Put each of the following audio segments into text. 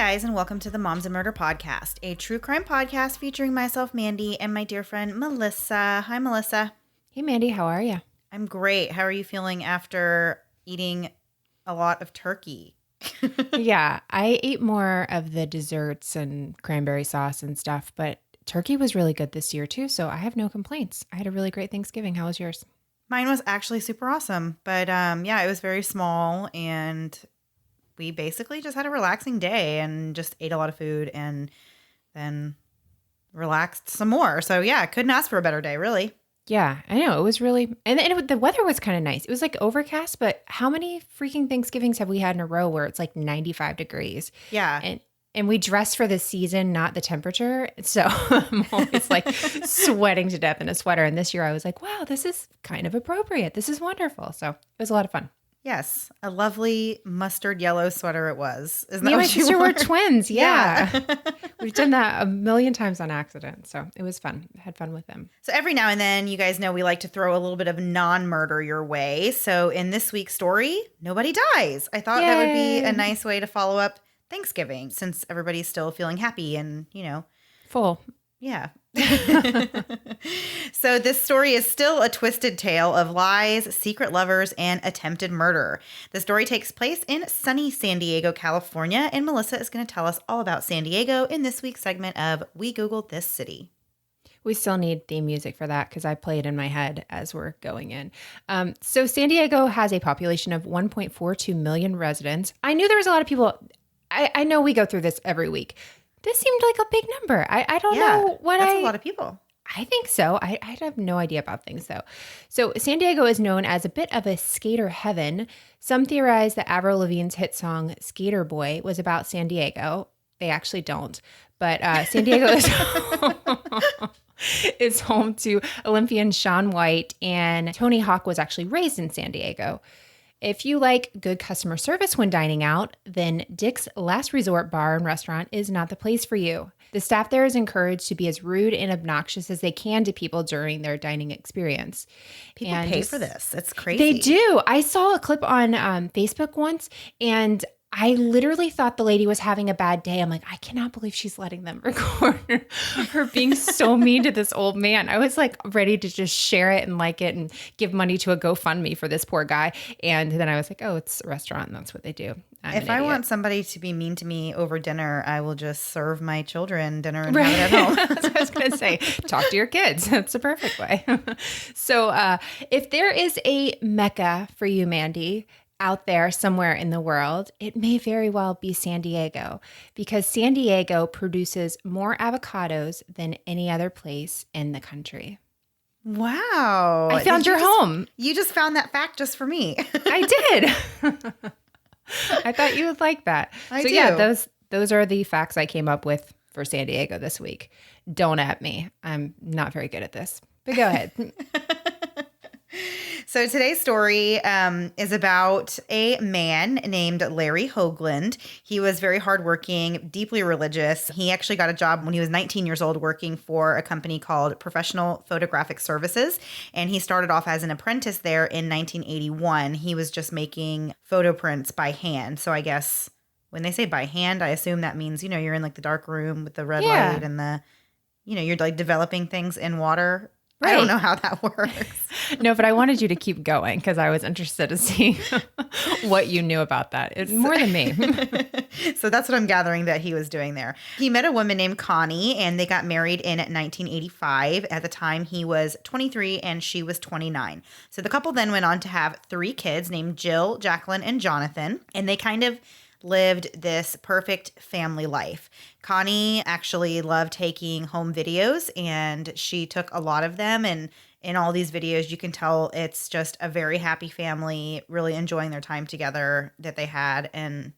guys, and welcome to the Moms and Murder Podcast, a true crime podcast featuring myself, Mandy, and my dear friend, Melissa. Hi, Melissa. Hey, Mandy, how are you? I'm great. How are you feeling after eating a lot of turkey? Yeah, I ate more of the desserts and cranberry sauce and stuff, but turkey was really good this year too, so I have no complaints. I had a really great Thanksgiving. How was yours? Mine was actually super awesome, but yeah, it was very small, and we basically just had a relaxing day and just ate a lot of food and then relaxed some more. So yeah, couldn't ask for a better day, really. Yeah, I know. It was really, the weather was kind of nice. It was like overcast, but how many freaking Thanksgivings have we had in a row where it's like 95 degrees? Yeah. And we dress for the season, not the temperature. So I'm always like sweating to death in a sweater. And this year I was like, wow, this is kind of appropriate. This is wonderful. So it was a lot of fun. Yes, a lovely mustard yellow sweater it was. Isn't that Me and my what you sister wore? were twins. Yeah. Yeah. We've done that a million times on accident. So it was fun. I had fun with them. So every now and then, you guys know we like to throw a little bit of non-murder your way. So in this week's story, nobody dies. I thought that would be a Yay. nice way to follow up Thanksgiving since everybody's still feeling happy and, Full. yeah. So this story is still a twisted tale of lies, secret lovers, and attempted murder. The story takes place in sunny San Diego, California, and Melissa is going to tell us all about San Diego in this week's segment of We Googled This City. We still need theme music for that because I play it in my head as we're going in. So San Diego has a population of 1.42 million residents. I knew there was a lot of people. I know we go through this every week. This seemed like a big number. I don't know what that's a lot of people. I think so. I have no idea about things, though. So San Diego is known as a bit of a skater heaven. Some theorize that Avril Lavigne's hit song Skater Boy was about San Diego. They actually don't. But San Diego is home to Olympian Shaun White, and Tony Hawk was actually raised in San Diego. If you like good customer service when dining out, then Dick's Last Resort Bar and Restaurant is not the place for you. The staff there is encouraged to be as rude and obnoxious as they can to people during their dining experience. People pay for this. It's crazy. They do. I saw a clip on Facebook once, and I literally thought the lady was having a bad day. I'm like, I cannot believe she's letting them record her being so mean to this old man. I was like ready to just share it and like it and give money to a GoFundMe for this poor guy. And then I was like, oh, it's a restaurant and that's what they do. If I want somebody to be mean to me over dinner, I will just serve my children dinner and have it at home. That's what I was going to say. Talk to your kids. That's the perfect way. So if there is a Mecca for you, Mandy, out there somewhere in the world, it may very well be San Diego, because San Diego produces more avocados than any other place in the country. Wow. I found your home. You just found that fact just for me. I did. I thought you would like that. I so do. Yeah, those are the facts I came up with for San Diego this week. Don't at me. I'm not very good at this. But go ahead. So today's story is about a man named Larry Hoagland. He was very hardworking, deeply religious. He actually got a job when he was 19 years old working for a company called Professional Photographic Services. And he started off as an apprentice there in 1981. He was just making photo prints by hand. So I guess when they say by hand, I assume that means, you're in like the dark room with the red light and you're like developing things in water. Right. I don't know how that works. No, but I wanted you to keep going because I was interested to see what you knew about that. It's more than me. So that's what I'm gathering that he was doing there. He met a woman named Connie, and they got married in 1985. At the time, he was 23 and she was 29. So the couple then went on to have 3 kids named Jill, Jacqueline, and Jonathan. And they kind of lived this perfect family life. Connie actually loved taking home videos, and she took a lot of them. And in all these videos, you can tell it's just a very happy family, really enjoying their time together that they had. And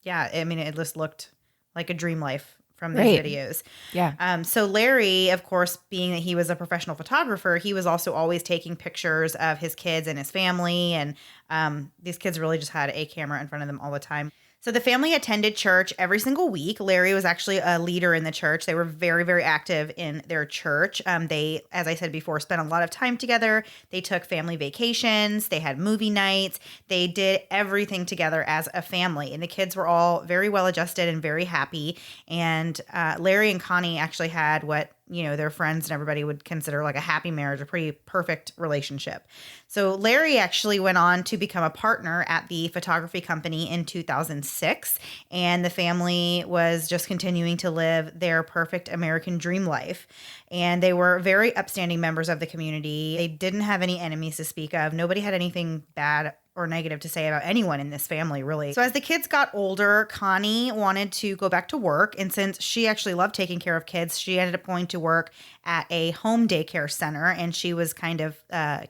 yeah, I mean, it just looked like a dream life from these videos. Yeah. So Larry, of course, being that he was a professional photographer, he was also always taking pictures of his kids and his family. And these kids really just had a camera in front of them all the time. So the family attended church every single week. Larry was actually a leader in the church. They were very, very active in their church. They, as I said before, spent a lot of time together. They took family vacations. They had movie nights. They did everything together as a family. And the kids were all very well adjusted and very happy. And Larry and Connie actually had what their friends and everybody would consider like a happy marriage, a pretty perfect relationship. So Larry actually went on to become a partner at the photography company in 2006, and the family was just continuing to live their perfect American dream life. And they were very upstanding members of the community. They didn't have any enemies to speak of. Nobody had anything bad or negative to say about anyone in this family, really. So as the kids got older, Connie wanted to go back to work. And since she actually loved taking care of kids, she ended up going to work at a home daycare center. And she was kind of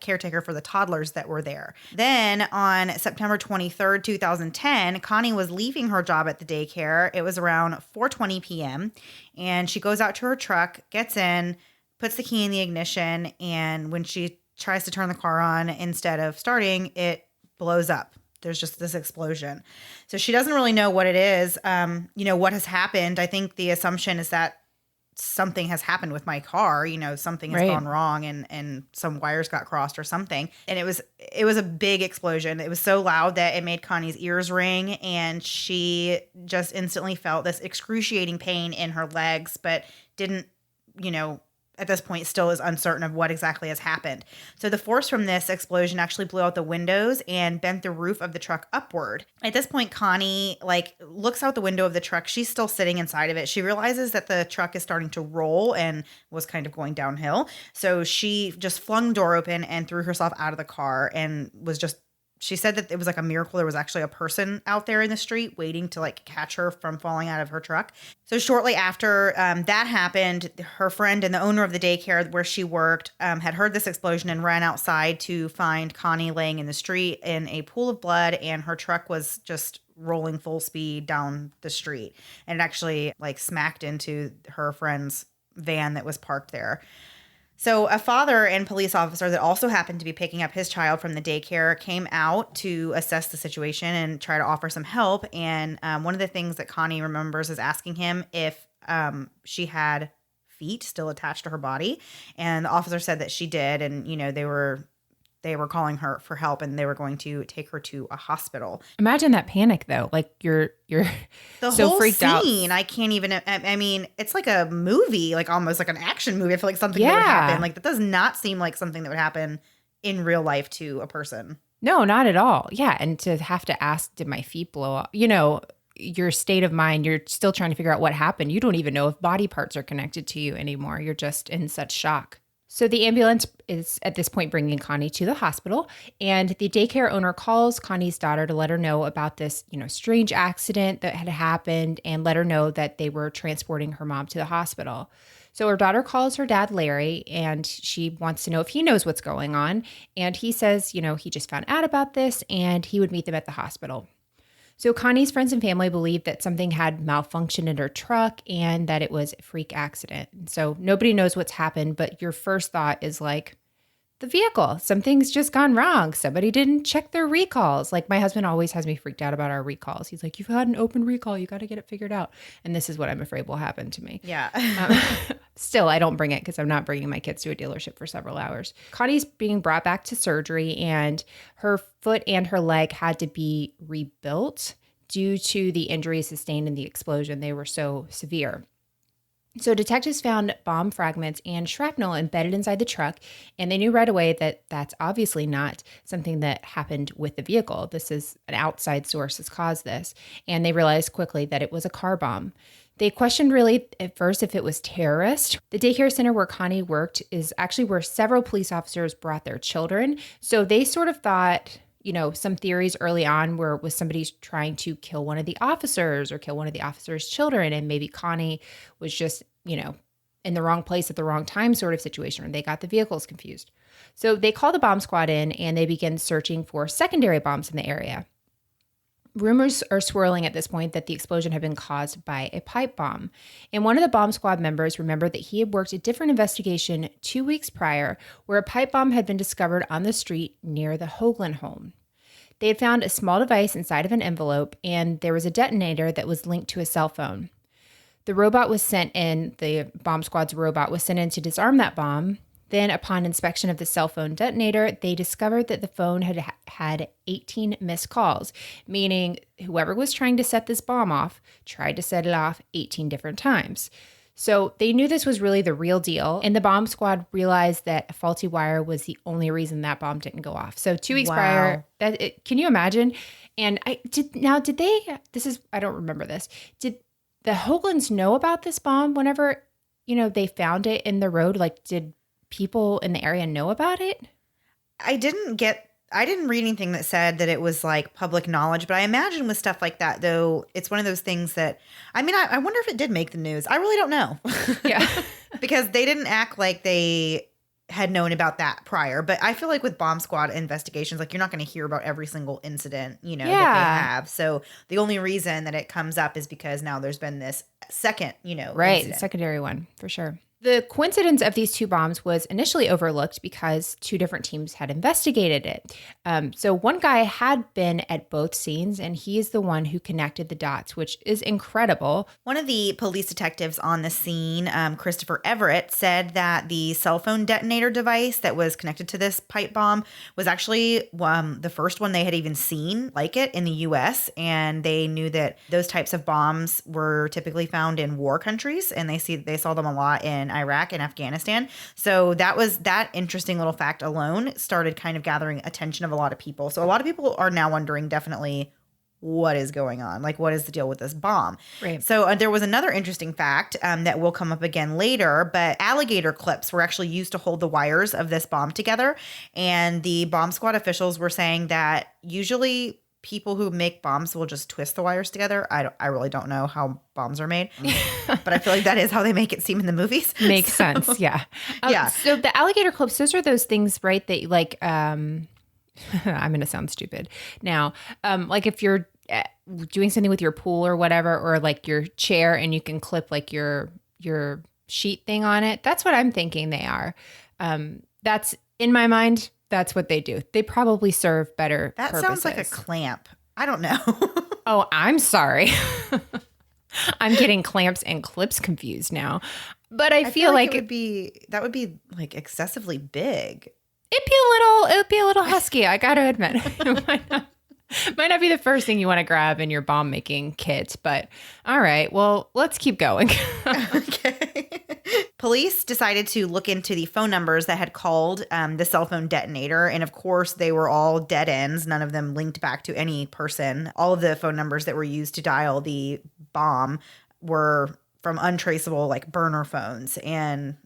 caretaker for the toddlers that were there. Then on September 23rd, 2010, Connie was leaving her job at the daycare. It was around 4:20 p.m. And she goes out to her truck, gets in, puts the key in the ignition. And when she tries to turn the car on, instead of starting, it blows up. There's just this explosion. So she doesn't really know what it is, what has happened. I think the assumption is that something has happened with my car, something has gone wrong and some wires got crossed or something. And it was a big explosion. It was so loud that it made Connie's ears ring, and she just instantly felt this excruciating pain in her legs, but didn't, at this point still is uncertain of what exactly has happened. So the force from this explosion actually blew out the windows and bent the roof of the truck upward. At this point, Connie looks out the window of the truck. She's still sitting inside of it. She realizes that the truck is starting to roll and was kind of going downhill. So she just flung the door open and threw herself out of the car and she said that it was like a miracle there was actually a person out there in the street waiting to catch her from falling out of her truck. So shortly after that happened, her friend and the owner of the daycare where she worked had heard this explosion and ran outside to find Connie laying in the street in a pool of blood, and her truck was just rolling full speed down the street. And it actually smacked into her friend's van that was parked there. So a father and police officer that also happened to be picking up his child from the daycare came out to assess the situation and try to offer some help. And one of the things that Connie remembers is asking him if she had feet still attached to her body. And the officer said that she did. And, they were calling her for help, and they were going to take her to a hospital. Imagine that panic though. You're the so whole freaked scene, out. I can't even, I mean, it's like a movie, almost like an action movie. I feel like something that would happen. That does not seem like something that would happen in real life to a person. No, not at all. Yeah. And to have to ask, did my feet blow up? Your state of mind, you're still trying to figure out what happened. You don't even know if body parts are connected to you anymore. You're just in such shock. So the ambulance is at this point bringing Connie to the hospital, and the daycare owner calls Connie's daughter to let her know about this, strange accident that had happened, and let her know that they were transporting her mom to the hospital. So her daughter calls her dad, Larry, and she wants to know if he knows what's going on. And he says, he just found out about this and he would meet them at the hospital. So Connie's friends and family believed that something had malfunctioned in her truck and that it was a freak accident. So nobody knows what's happened, but your first thought is the vehicle, something's just gone wrong. Somebody didn't check their recalls. My husband always has me freaked out about our recalls. He's like, you've had an open recall. You got to get it figured out. And this is what I'm afraid will happen to me. Yeah. Still, I don't bring it because I'm not bringing my kids to a dealership for several hours. Connie's being brought back to surgery, and her foot and her leg had to be rebuilt due to the injuries sustained in the explosion. They were so severe. So detectives found bomb fragments and shrapnel embedded inside the truck, and they knew right away that that's obviously not something that happened with the vehicle. This is an outside source that's caused this, and they realized quickly that it was a car bomb. They questioned really at first if it was terrorist. The daycare center where Connie worked is actually where several police officers brought their children, so they sort of thought, some theories early on where it was somebody trying to kill one of the officers or kill one of the officers' children. And maybe Connie was just, in the wrong place at the wrong time sort of situation, or they got the vehicles confused. So they call the bomb squad in and they begin searching for secondary bombs in the area. Rumors are swirling at this point that the explosion had been caused by a pipe bomb. And one of the bomb squad members remembered that he had worked a different investigation 2 weeks prior where a pipe bomb had been discovered on the street near the Hoagland home. They had found a small device inside of an envelope, and there was a detonator that was linked to a cell phone. The bomb squad's robot was sent in to disarm that bomb. Then, upon inspection of the cell phone detonator, they discovered that the phone had 18 missed calls, meaning whoever was trying to set this bomb off tried to set it off 18 different times. So they knew this was really the real deal, and the bomb squad realized that a faulty wire was the only reason that bomb didn't go off. So 2 weeks prior, can you imagine? And I don't remember this. Did the Hoaglands know about this bomb whenever, they found it in the road? Like, did people in the area know about it? I didn't read anything that said that it was like public knowledge, but I imagine with stuff like that, though, it's one of those things that, I wonder if it did make the news. I really don't know. Yeah. Because they didn't act like they had known about that prior. But I feel like with bomb squad investigations, like you're not going to hear about every single incident, that they have. So the only reason that it comes up is because now there's been this second, right, incident. Secondary one for sure. The coincidence of these two bombs was initially overlooked because two different teams had investigated it. So one guy had been at both scenes, and he is the one who connected the dots, which is incredible. One of the police detectives on the scene, Christopher Everett, said that the cell phone detonator device that was connected to this pipe bomb was actually the first one they had even seen like it in the U.S., and they knew that those types of bombs were typically found in war countries, and they saw them a lot in Iraq and Afghanistan. So that interesting little fact alone started kind of gathering attention of a lot of people. So a lot of people are now wondering definitely what is going on? Like, what is the deal with this bomb? Right. So there was another interesting fact that will come up again later, but alligator clips were actually used to hold the wires of this bomb together. And the bomb squad officials were saying that usually people who make bombs will just twist the wires together. I really don't know how bombs are made, but I feel like that is how they make it seem in the movies. Makes sense. Yeah. Yeah. So the alligator clips, those are those things, right? That like, I'm going to sound stupid now. Like if you're doing something with your pool or whatever, or like your chair, and you can clip like your sheet thing on it. That's what I'm thinking they are. That's in my mind. That's what they do. They probably serve better That purposes. sounds like a clamp. I don't know. Oh, I'm sorry. I'm getting clamps and clips confused now. But I feel like that would be like excessively big. It'd be a little husky, I gotta admit. Might not be the first thing you want to grab in your bomb making kit, but all right, well, let's keep going. Okay. Police decided to look into the phone numbers that had called the cell phone detonator. And of course, they were all dead ends. None of them linked back to any person. All of the phone numbers that were used to dial the bomb were from untraceable, like burner phones. And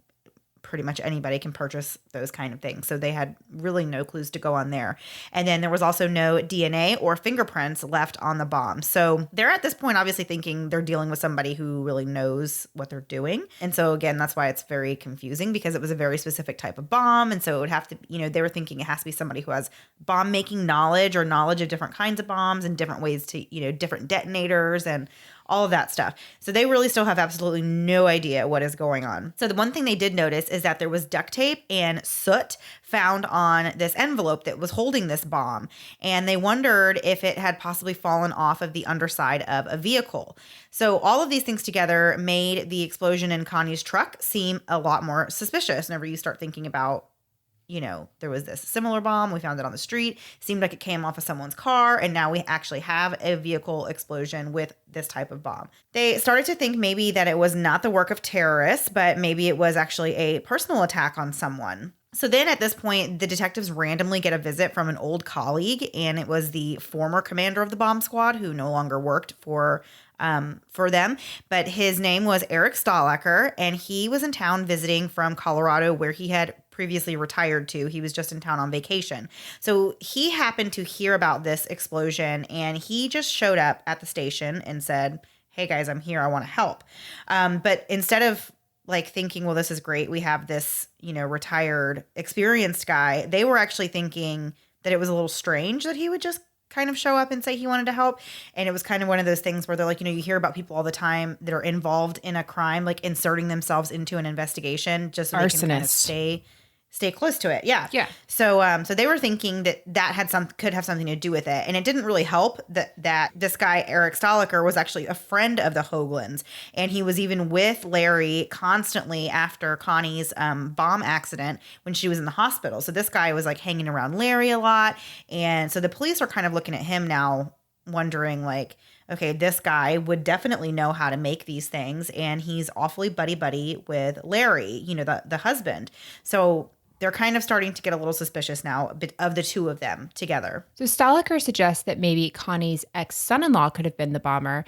pretty much anybody can purchase those kind of things. So they had really no clues to go on there. And then there was also no DNA or fingerprints left on the bomb. So they're at this point obviously thinking they're dealing with somebody who really knows what they're doing. And so again, that's why it's very confusing, because it was a very specific type of bomb. And so it would have to, they were thinking it has to be somebody who has bomb making knowledge or knowledge of different kinds of bombs and different ways to, different detonators and all of that stuff. So they really still have absolutely no idea what is going on. So the one thing they did notice is that there was duct tape and soot found on this envelope that was holding this bomb. And they wondered if it had possibly fallen off of the underside of a vehicle. So all of these things together made the explosion in Connie's truck seem a lot more suspicious whenever you start thinking about, there was this similar bomb. We found it on the street. Seemed like it came off of someone's car. And now we actually have a vehicle explosion with this type of bomb. They started to think maybe that it was not the work of terrorists, but maybe it was actually a personal attack on someone. So then at this point, the detectives randomly get a visit from an old colleague. And it was the former commander of the bomb squad who no longer worked for them. But his name was Eric Stahlecker. And he was in town visiting from Colorado, where he had previously retired to. He was just in town on vacation. So he happened to hear about this explosion, and he just showed up at the station and said, "Hey guys, I'm here. I want to help." But instead of like thinking, well, this is great, we have this, retired experienced guy, they were actually thinking that it was a little strange that he would just kind of show up and say he wanted to help. And it was kind of one of those things where they're like, you hear about people all the time that are involved in a crime, like inserting themselves into an investigation just so they can kind of stay stay close to it. Yeah. Yeah. So they were thinking that could have something to do with it. And it didn't really help that this guy, Eric Stoliker, was actually a friend of the Hoaglands. And he was even with Larry constantly after Connie's bomb accident when she was in the hospital. So this guy was like hanging around Larry a lot. And so the police are kind of looking at him now, wondering like, okay, this guy would definitely know how to make these things. And he's awfully buddy with Larry, the husband. So they're kind of starting to get a little suspicious now of the two of them together. So Stoliker suggests that maybe Connie's ex-son-in-law could have been the bomber.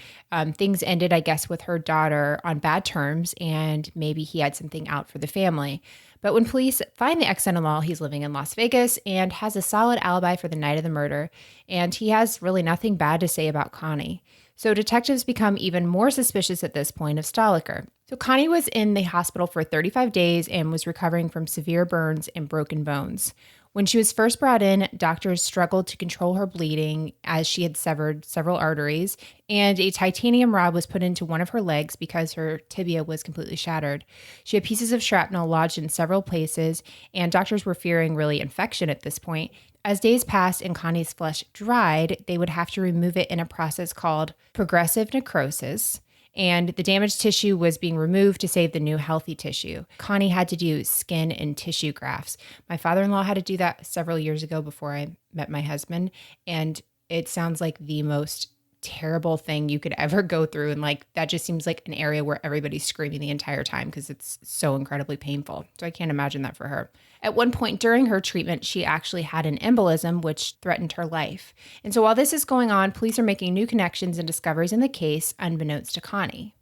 Things ended, I guess, with her daughter on bad terms, and maybe he had something out for the family. But when police find the ex-son-in-law, he's living in Las Vegas and has a solid alibi for the night of the murder, and he has really nothing bad to say about Connie. So detectives become even more suspicious at this point of Stoliker. So Connie was in the hospital for 35 days and was recovering from severe burns and broken bones. When she was first brought in, doctors struggled to control her bleeding as she had severed several arteries, and a titanium rod was put into one of her legs because her tibia was completely shattered. She had pieces of shrapnel lodged in several places, and doctors were fearing really infection at this point. As days passed and Connie's flesh dried, they would have to remove it in a process called progressive necrosis. And the damaged tissue was being removed to save the new healthy tissue. Connie had to do skin and tissue grafts. My father-in-law had to do that several years ago before I met my husband. And it sounds like the most terrible thing you could ever go through. And like, that just seems like an area where everybody's screaming the entire time because it's so incredibly painful. So I can't imagine that for her. At one point during her treatment, she actually had an embolism, which threatened her life. And so while this is going on, police are making new connections and discoveries in the case, unbeknownst to Connie.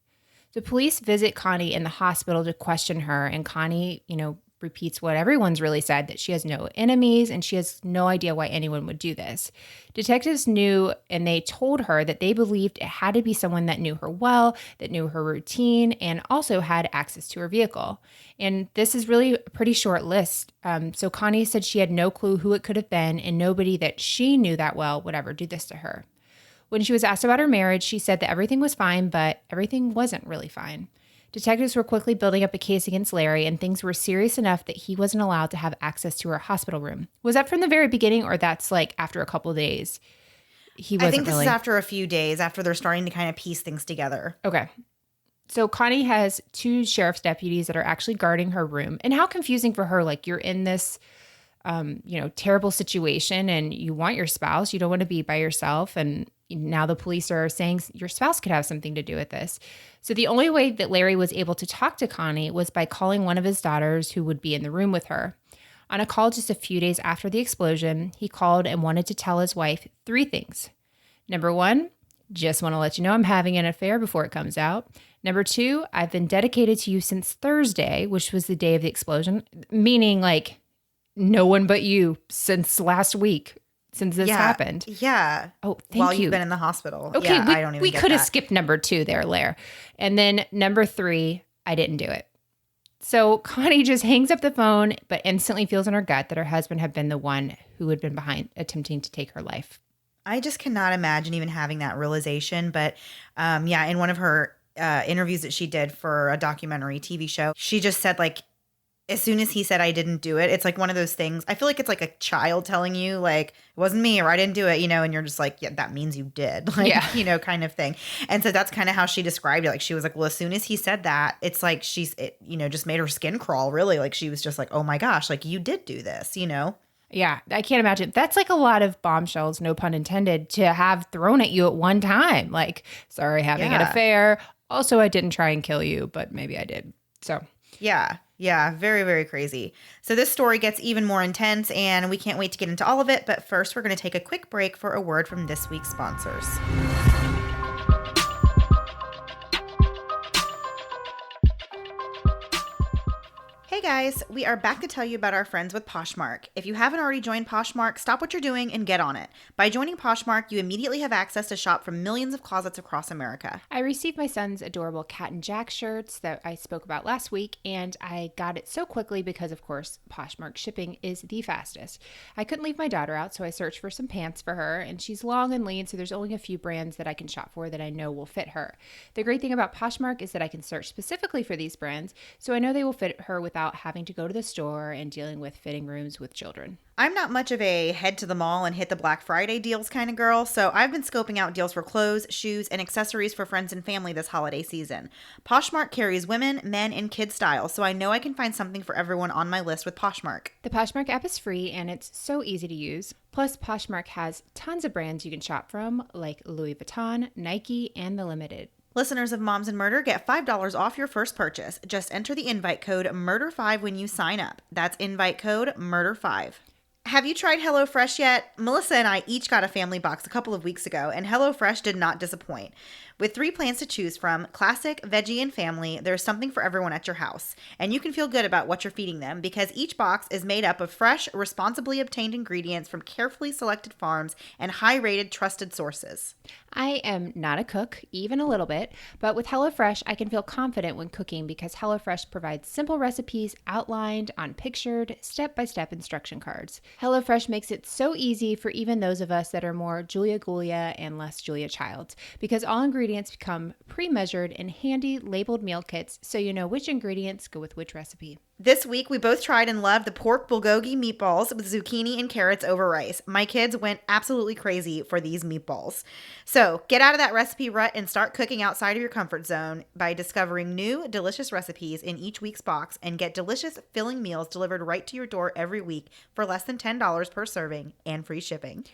So police visit Connie in the hospital to question her, and Connie, repeats what everyone's really said, that she has no enemies and she has no idea why anyone would do this. Detectives knew, and they told her that they believed it had to be someone that knew her well, that knew her routine, and also had access to her vehicle. And this is really a pretty short list. So Connie said she had no clue who it could have been, and nobody that she knew that well would ever do this to her. When she was asked about her marriage, she said that everything was fine, but everything wasn't really fine. Detectives were quickly building up a case against Larry, and things were serious enough that he wasn't allowed to have access to her hospital room. Was that from the very beginning, or that's like after a couple of days? I think this is after a few days, after they're starting to kind of piece things together. Okay. So Connie has 2 sheriff's deputies that are actually guarding her room. And how confusing for her, like you're in this, terrible situation and you want your spouse, you don't want to be by yourself. And now the police are saying your spouse could have something to do with this. So the only way that Larry was able to talk to Connie was by calling one of his daughters who would be in the room with her. On a call just a few days after the explosion, he called and wanted to tell his wife 3 things. Number 1, just want to let you know I'm having an affair before it comes out. Number 2, I've been dedicated to you since Thursday, which was the day of the explosion, meaning like no one but you since last week. Since this happened. Yeah. Oh, thank you. While you've been in the hospital. Okay, yeah, I don't even we get could have that. skipped number 2 there, Lair. And then number 3, I didn't do it. So Connie just hangs up the phone, but instantly feels in her gut that her husband had been the one who had been behind attempting to take her life. I just cannot imagine even having that realization. But in one of her interviews that she did for a documentary TV show, she just said like, as soon as he said I didn't do it, it's like one of those things. I feel like it's like a child telling you like, it wasn't me or I didn't do it, and you're just like, yeah, that means you did. Like, kind of thing. And so that's kind of how she described it. Like she was like, well, as soon as he said that, it's like just made her skin crawl really. Like she was just like, oh my gosh, like you did do this, Yeah, I can't imagine. That's like a lot of bombshells, no pun intended, to have thrown at you at one time. Like, sorry, having an affair. Also, I didn't try and kill you, but maybe I did. So Yeah, very, very crazy. So this story gets even more intense, and we can't wait to get into all of it. But first, we're going to take a quick break for a word from this week's sponsors. Hey guys, we are back to tell you about our friends with Poshmark. If you haven't already joined Poshmark, stop what you're doing and get on it. By joining Poshmark, you immediately have access to shop from millions of closets across America. I received my son's adorable Cat and Jack shirts that I spoke about last week, and I got it so quickly because, of course, Poshmark shipping is the fastest. I couldn't leave my daughter out, so I searched for some pants for her, and she's long and lean, so there's only a few brands that I can shop for that I know will fit her. The great thing about Poshmark is that I can search specifically for these brands, so I know they will fit her without without having to go to the store and dealing with fitting rooms with children. I'm not much of a head to the mall and hit the Black Friday deals kind of girl, so I've been scoping out deals for clothes, shoes, and accessories for friends and family this holiday season. Poshmark carries women, men, and kids styles, so I know I can find something for everyone on my list with Poshmark. The Poshmark app is free and it's so easy to use. Plus, Poshmark has tons of brands you can shop from, like Louis Vuitton, Nike, and The Limited. Listeners of Moms and Murder get $5 off your first purchase. Just enter the invite code MURDER5 when you sign up. That's invite code MURDER5. Have you tried HelloFresh yet? Melissa and I each got a family box a couple of weeks ago, and HelloFresh did not disappoint. With 3 plans to choose from, classic, veggie, and family, there's something for everyone at your house. And you can feel good about what you're feeding them because each box is made up of fresh, responsibly obtained ingredients from carefully selected farms and high-rated, trusted sources. I am not a cook, even a little bit, but with HelloFresh, I can feel confident when cooking because HelloFresh provides simple recipes outlined on pictured, step-by-step instruction cards. HelloFresh makes it so easy for even those of us that are more Julia Gulia and less Julia Childs because all ingredients become pre-measured in handy labeled meal kits so you know which ingredients go with which recipe. This week, we both tried and loved the pork bulgogi meatballs with zucchini and carrots over rice. My kids went absolutely crazy for these meatballs. So get out of that recipe rut and start cooking outside of your comfort zone by discovering new, delicious recipes in each week's box and get delicious, filling meals delivered right to your door every week for less than $10 per serving and free shipping.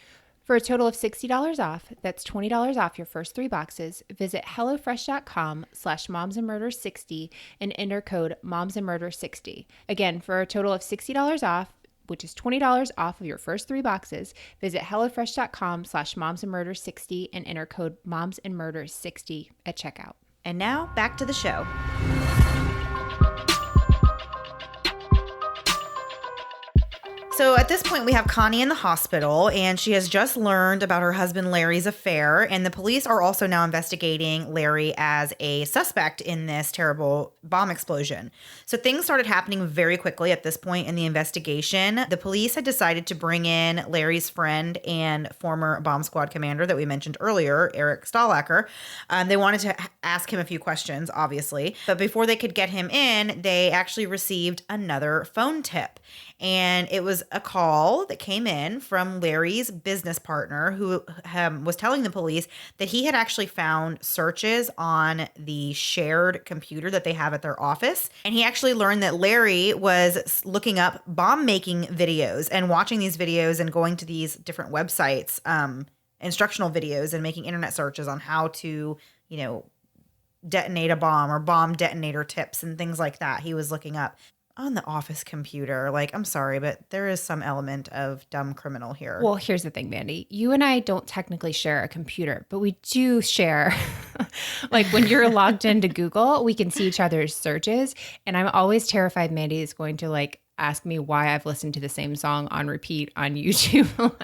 For a total of $60 off, that's $20 off your first 3 boxes, visit HelloFresh.com/momsandmurder60 and enter code momsandmurder60. Again, for a total of $60 off, which is $20 off of your first 3 boxes, visit HelloFresh.com/momsandmurder60 and enter code momsandmurder60 at checkout. And now, back to the show. So at this point, we have Connie in the hospital, and she has just learned about her husband Larry's affair, and the police are also now investigating Larry as a suspect in this terrible bomb explosion. So things started happening very quickly at this point in the investigation. The police had decided to bring in Larry's friend and former bomb squad commander that we mentioned earlier, Eric Stahlacker. They wanted to ask him a few questions, obviously, but before they could get him in, they actually received another phone tip. And it was a call that came in from Larry's business partner who was telling the police that he had actually found searches on the shared computer that they have at their office. And he actually learned that Larry was looking up bomb making videos and watching these videos and going to these different websites, instructional videos, and making internet searches on how to, detonate a bomb or bomb detonator tips and things like that. He was looking up on the office computer. Like, I'm sorry, but there is some element of dumb criminal here. Well, here's the thing, Mandy. You and I don't technically share a computer, but we do share, like when you're logged into Google, we can see each other's searches. And I'm always terrified Mandy is going to ask me why I've listened to the same song on repeat on YouTube.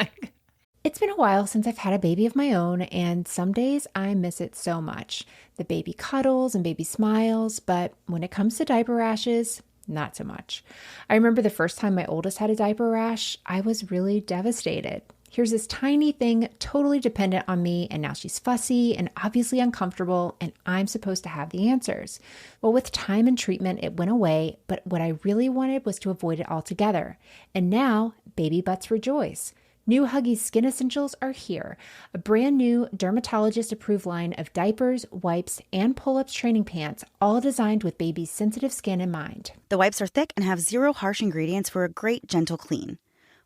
It's been a while since I've had a baby of my own, and some days I miss it so much. The baby cuddles and baby smiles, but when it comes to diaper rashes, not so much. I remember the first time my oldest had a diaper rash, I was really devastated. Here's this tiny thing totally dependent on me, and now she's fussy and obviously uncomfortable, and I'm supposed to have the answers. Well, with time and treatment, it went away, but what I really wanted was to avoid it altogether. And now, baby butts rejoice. New Huggies Skin Essentials are here, a brand new dermatologist-approved line of diapers, wipes, and pull-ups training pants, all designed with baby's sensitive skin in mind. The wipes are thick and have 0 harsh ingredients for a great, gentle clean.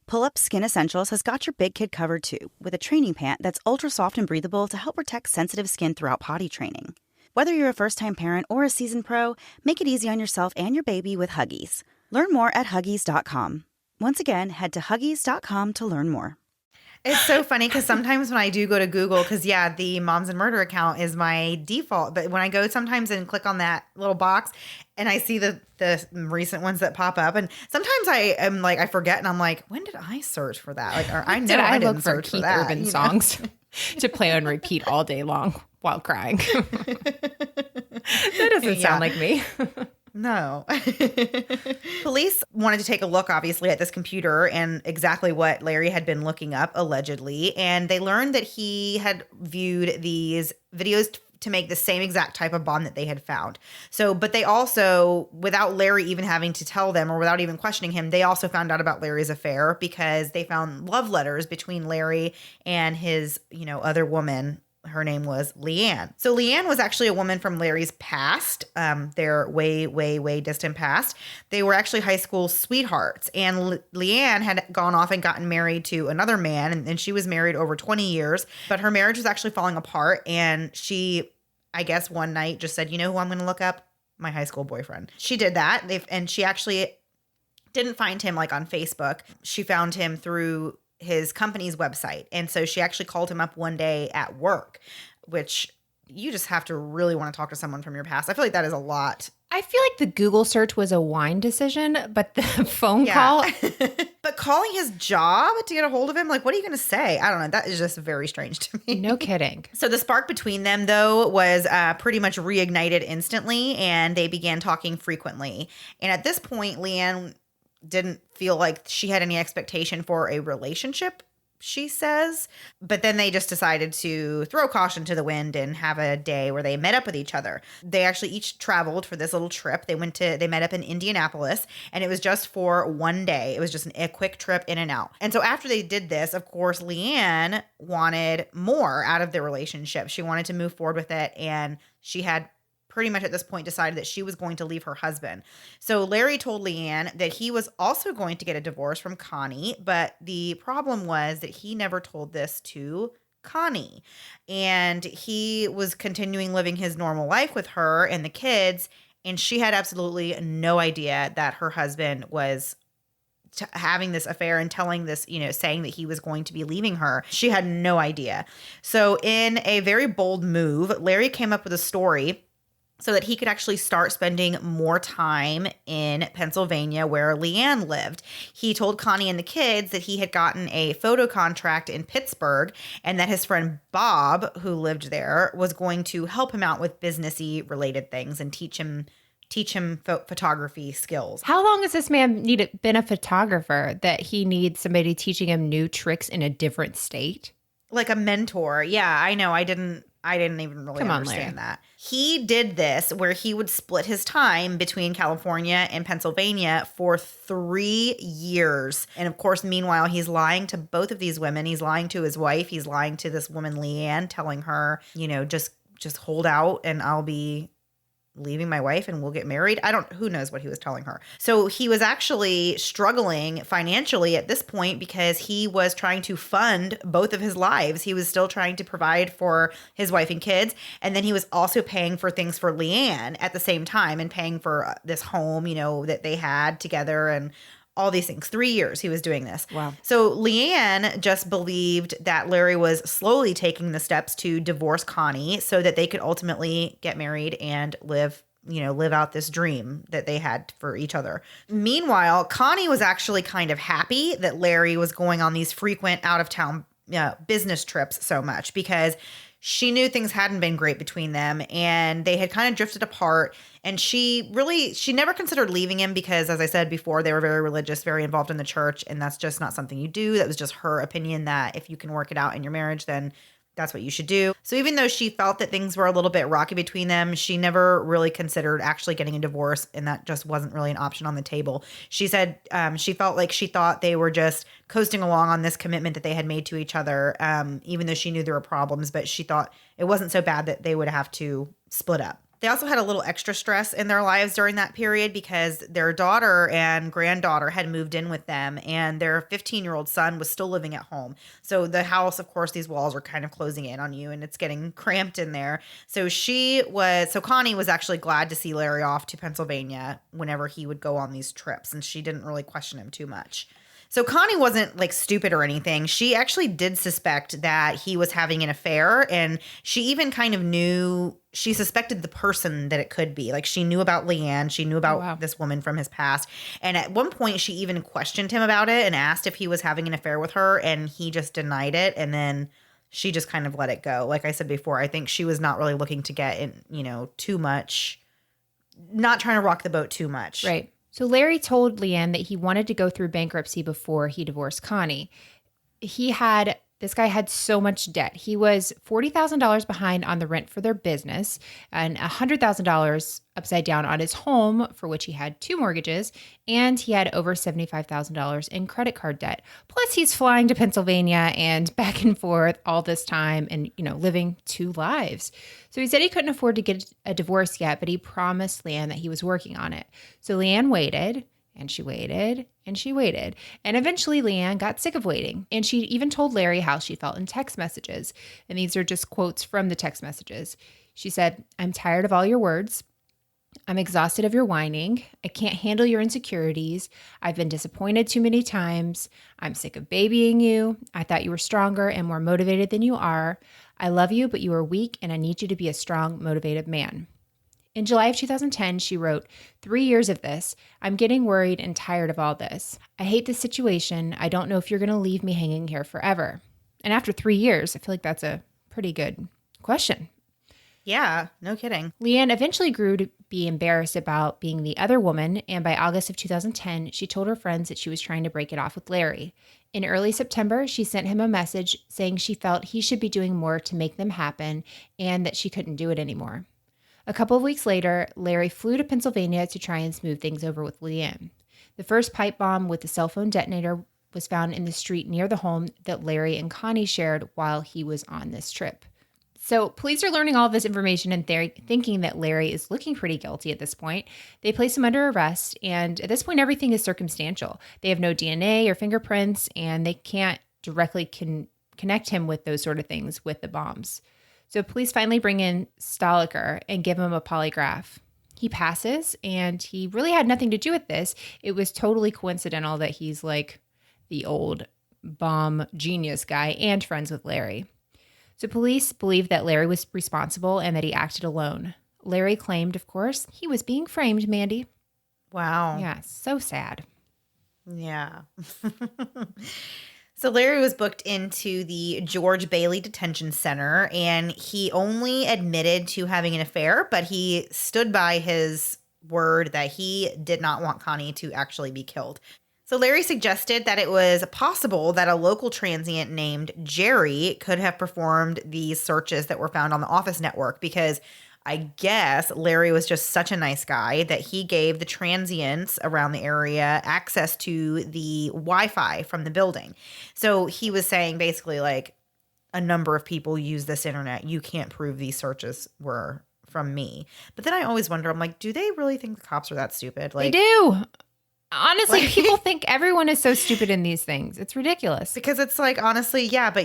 Pull-Up Skin Essentials has got your big kid covered too, with a training pant that's ultra soft and breathable to help protect sensitive skin throughout potty training. Whether you're a first-time parent or a seasoned pro, make it easy on yourself and your baby with Huggies. Learn more at Huggies.com. Once again, head to Huggies.com to learn more. It's so funny because sometimes when I do go to Google, because the Moms and Murder account is my default, but when I go sometimes and click on that little box and I see the recent ones that pop up, and sometimes I am like, I forget and I'm like, when did I search for that? Or I know I didn't search for that. Urban songs to play on repeat all day long while crying. That doesn't sound like me. No. Police wanted to take a look, obviously, at this computer and exactly what Larry had been looking up, allegedly. And they learned that he had viewed these videos to make the same exact type of bond that they had found. So, but they also, without Larry even having to tell them or without even questioning him, they also found out about Larry's affair because they found love letters between Larry and his, other woman. Her name was Leanne. So Leanne was actually a woman from Larry's past, their way, way, way distant past. They were actually high school sweethearts. And Leanne had gone off and gotten married to another man, and she was married over 20 years. But her marriage was actually falling apart. And she, I guess one night just said, you know who I'm going to look up? My high school boyfriend. She did that. And she actually didn't find him like on Facebook. She found him through his company's website. And so she actually called him up one day at work, which you just have to really want to talk to someone from your past. I feel like that is a lot. I feel like the Google search was a wine decision, but the phone call. But calling his job to get a hold of him, like, what are you going to say? I don't know. That is just very strange to me. No kidding. So the spark between them, though, was pretty much reignited instantly, and they began talking frequently. And at this point, Leanne didn't feel like she had any expectation for a relationship, she says. But then they just decided to throw caution to the wind and have a day where they met up with each other. They actually each traveled for this little trip. They met up in Indianapolis, and it was just for one day. It was just a quick trip in and out. And so after they did this, of course, Leanne wanted more out of their relationship. She wanted to move forward with it, and she had pretty much at this point decided that she was going to leave her husband. So Larry told Leanne that he was also going to get a divorce from Connie, but the problem was that he never told this to Connie. And he was continuing living his normal life with her and the kids, and she had absolutely no idea that her husband was having this affair and telling this, saying that he was going to be leaving her. She had no idea. So in a very bold move, Larry came up with a story so that he could actually start spending more time in Pennsylvania where Leanne lived. He told Connie and the kids that he had gotten a photo contract in Pittsburgh and that his friend Bob, who lived there, was going to help him out with businessy related things and teach him photography skills. How long has this man been a photographer that he needs somebody teaching him new tricks in a different state? Like a mentor. Yeah, I know. I didn't even really understand that. He did this where he would split his time between California and Pennsylvania for 3 years. And of course, meanwhile, he's lying to both of these women. He's lying to his wife. He's lying to this woman, Leanne, telling her, just hold out and I'll be leaving my wife and we'll get married. Who knows what he was telling her. So he was actually struggling financially at this point because he was trying to fund both of his lives. He was still trying to provide for his wife and kids. And then he was also paying for things for Leanne at the same time and paying for this home, that they had together and all these things. 3 years he was doing this. Wow. So Leanne just believed that Larry was slowly taking the steps to divorce Connie so that they could ultimately get married and live out this dream that they had for each other. Meanwhile, Connie was actually kind of happy that Larry was going on these frequent out-of-town business trips so much because she knew things hadn't been great between them and they had kind of drifted apart. And she never considered leaving him because, as I said before, they were very religious, very involved in the church. And that's just not something you do. That was just her opinion that if you can work it out in your marriage, then that's what you should do. So even though she felt that things were a little bit rocky between them, she never really considered actually getting a divorce. And that just wasn't really an option on the table. She said she thought they were just coasting along on this commitment that they had made to each other, even though she knew there were problems. But she thought it wasn't so bad that they would have to split up. They also had a little extra stress in their lives during that period because their daughter and granddaughter had moved in with them and their 15-year-old son was still living at home. So the house, of course, these walls are kind of closing in on you and it's getting cramped in there. So Connie was actually glad to see Larry off to Pennsylvania whenever he would go on these trips, and she didn't really question him too much. So Connie wasn't like stupid or anything. She actually did suspect that he was having an affair, and she even kind of knew, she suspected the person that it could be. Like she knew about Leanne, she knew about this woman from his past. And at one point she even questioned him about it and asked if he was having an affair with her, and he just denied it. And then she just kind of let it go. Like I said before, I think she was not really looking to get in, too much, not trying to rock the boat too much. Right. So Larry told Leanne that he wanted to go through bankruptcy before he divorced Connie. He had This guy had so much debt. He was $40,000 behind on the rent for their business and $100,000 upside down on his home, for which he had 2 mortgages, and he had over $75,000 in credit card debt. Plus, he's flying to Pennsylvania and back and forth all this time and, living 2 lives. So he said he couldn't afford to get a divorce yet, but he promised Leanne that he was working on it. So Leanne waited. And she waited and she waited. And eventually Leanne got sick of waiting. And she even told Larry how she felt in text messages. And these are just quotes from the text messages. She said, "I'm tired of all your words. I'm exhausted of your whining. I can't handle your insecurities. I've been disappointed too many times. I'm sick of babying you. I thought you were stronger and more motivated than you are. I love you, but you are weak and I need you to be a strong, motivated man." In July of 2010, she wrote, 3 years of this. I'm getting worried and tired of all this. I hate this situation. I don't know if you're going to leave me hanging here forever. And after 3 years, I feel like that's a pretty good question. Yeah, no kidding. Leanne eventually grew to be embarrassed about being the other woman, and by August of 2010, she told her friends that she was trying to break it off with Larry. In early September, she sent him a message saying she felt he should be doing more to make them happen and that she couldn't do it anymore. A couple of weeks later, Larry flew to Pennsylvania to try and smooth things over with Leanne. The first pipe bomb with the cell phone detonator was found in the street near the home that Larry and Connie shared while he was on this trip. So police are learning all of this information and they're thinking that Larry is looking pretty guilty at this point. They place him under arrest, and at this point, everything is circumstantial. They have no DNA or fingerprints, and they can't directly connect him with those sort of things with the bombs. So police finally bring in Stoliker and give him a polygraph. He passes, and he really had nothing to do with this. It was totally coincidental that he's like the old bomb genius guy and friends with Larry. So police believe that Larry was responsible and that he acted alone. Larry claimed, of course, he was being framed, Mandy. Wow. Yeah, so sad. Yeah. So Larry was booked into the George Bailey Detention Center, and he only admitted to having an affair, but he stood by his word that he did not want Connie to actually be killed. So Larry suggested that it was possible that a local transient named Jerry could have performed these searches that were found on the Office Network, because I guess Larry was just such a nice guy that he gave the transients around the area access to the Wi-Fi from the building. So he was saying basically like, a number of people use this internet. You can't prove these searches were from me. But then I always wonder, I'm like, do they really think the cops are that stupid? Like, they do. Honestly, like, people think everyone is so stupid in these things. It's ridiculous. Because it's like, honestly, yeah, but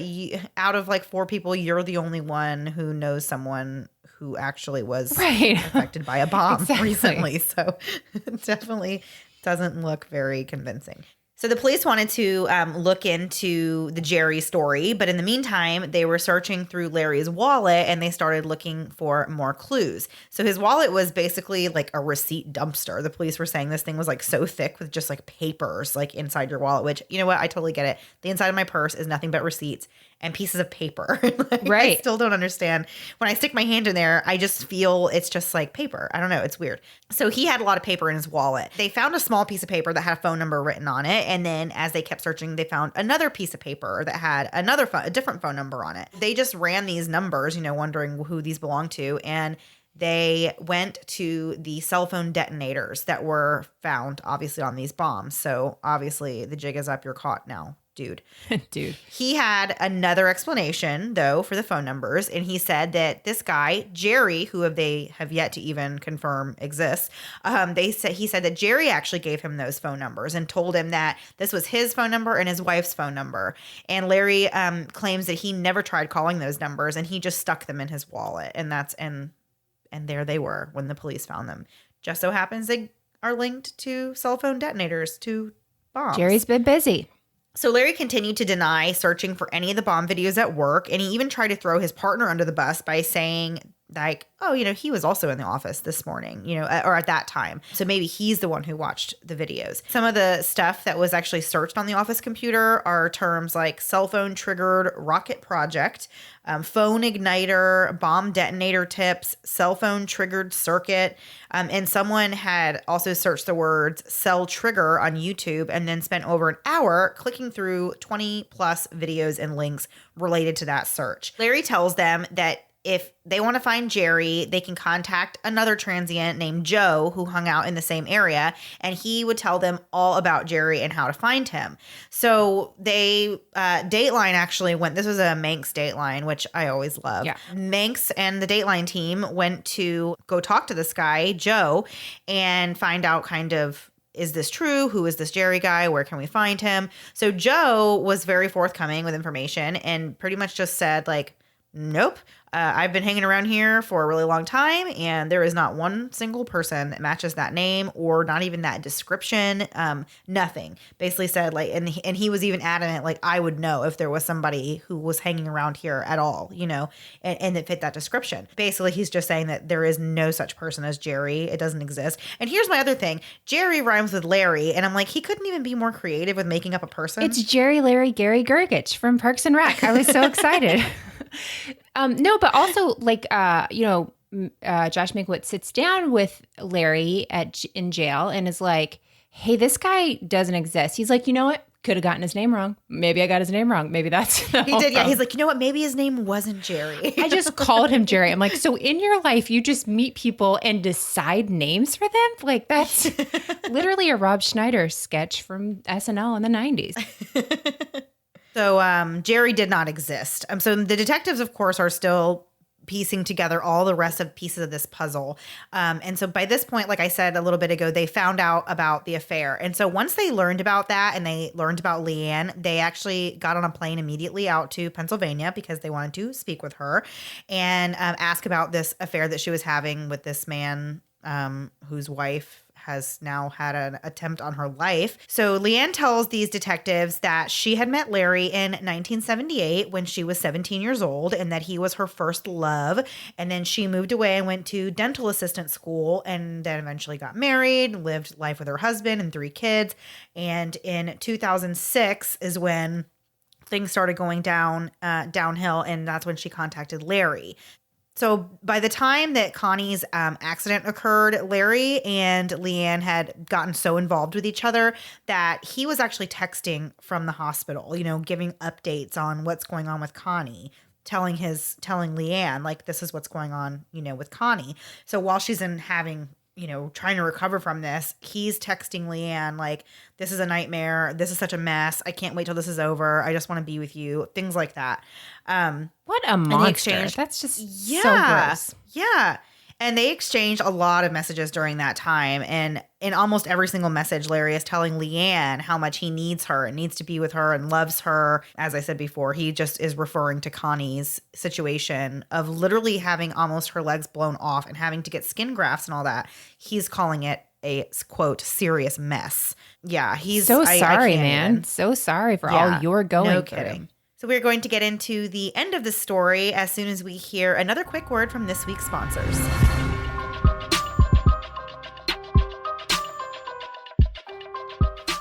out of like 4 people, you're the only one who knows someone who actually was affected by a bomb recently. So it definitely doesn't look very convincing. So the police wanted to look into the Jerry story, but in the meantime, they were searching through Larry's wallet and they started looking for more clues. So his wallet was basically like a receipt dumpster. The police were saying this thing was like so thick with just like papers like inside your wallet, which, you know what? I totally get it. The inside of my purse is nothing but receipts and pieces of paper. Like, right. I still don't understand. When I stick my hand in there, I just feel it's just like paper. I don't know. It's weird. So he had a lot of paper in his wallet. They found a small piece of paper that had a phone number written on it. And then as they kept searching, they found another piece of paper that had a different phone number on it. They just ran these numbers, wondering who these belonged to. And they went to the cell phone detonators that were found, obviously, on these bombs. So obviously the jig is up. You're caught now, dude. Dude. He had another explanation, though, for the phone numbers. And he said that this guy, Jerry, who they have yet to even confirm exists, he said that Jerry actually gave him those phone numbers and told him that this was his phone number and his wife's phone number. And Larry claims that he never tried calling those numbers and he just stuck them in his wallet. And there they were when the police found them. Just so happens they are linked to cell phone detonators, to bombs. Jerry's been busy. So Larry continued to deny searching for any of the bomb videos at work, and he even tried to throw his partner under the bus by saying like, oh, he was also in the office this morning, or at that time. So maybe he's the one who watched the videos. Some of the stuff that was actually searched on the office computer are terms like cell phone triggered rocket project, phone igniter, bomb detonator tips, cell phone triggered circuit. And someone had also searched the words cell trigger on YouTube and then spent over an hour clicking through 20 plus videos and links related to that search. Larry tells them that if they want to find Jerry, they can contact another transient named Joe who hung out in the same area, and he would tell them all about Jerry and how to find him. So they, Dateline actually went, this was a Manx Dateline, which I always love. Yeah. Manx and the Dateline team went to go talk to this guy, Joe, and find out kind of, is this true? Who is this Jerry guy? Where can we find him? So Joe was very forthcoming with information and pretty much just said like, nope. I've been hanging around here for a really long time, and there is not one single person that matches that name or not even that description. Nothing. Basically said like, and he was even adamant like I would know if there was somebody who was hanging around here at all, and that fit that description. Basically, he's just saying that there is no such person as Jerry. It doesn't exist. And here's my other thing: Jerry rhymes with Larry, and I'm like, he couldn't even be more creative with making up a person. It's Jerry, Larry, Gary Gergich from Parks and Rec. I was so excited. No, but also like, Josh Mankiewicz sits down with Larry in jail and is like, hey, this guy doesn't exist. He's like, you know what? Could have gotten his name wrong. Maybe I got his name wrong. Maybe that's he did. Yeah. He's like, you know what? Maybe his name wasn't Jerry. I just called him Jerry. I'm like, so in your life, you just meet people and decide names for them? Like that's literally a Rob Schneider sketch from SNL in the 90s. So Jerry did not exist. So the detectives, of course, are still piecing together all the rest of pieces of this puzzle. And so by this point, like I said a little bit ago, they found out about the affair. And so once they learned about that and they learned about Leanne, they actually got on a plane immediately out to Pennsylvania because they wanted to speak with her and ask about this affair that she was having with this man whose wife has now had an attempt on her life. So Leanne tells these detectives that she had met Larry in 1978 when she was 17 years old and that he was her first love. And then she moved away and went to dental assistant school and then eventually got married, lived life with her husband and 3 kids. And in 2006 is when things started going downhill, and that's when she contacted Larry. So by the time that Connie's accident occurred, Larry and Leanne had gotten so involved with each other that he was actually texting from the hospital, giving updates on what's going on with Connie, telling Leanne, like, this is what's going on, with Connie. So while she's trying to recover from this, he's texting Leanne, like, this is a nightmare. This is such a mess. I can't wait till this is over. I just want to be with you. Things like that. What a monster. That's just so gross. Yeah. And they exchanged a lot of messages during that time. And in almost every single message, Larry is telling Leanne how much he needs her and needs to be with her and loves her. As I said before, he just is referring to Connie's situation of literally having almost her legs blown off and having to get skin grafts and all that. He's calling it a, quote, serious mess. Yeah, he's so sorry, man. Even. So sorry for all you're going no through. Kidding. So we're going to get into the end of the story as soon as we hear another quick word from this week's sponsors.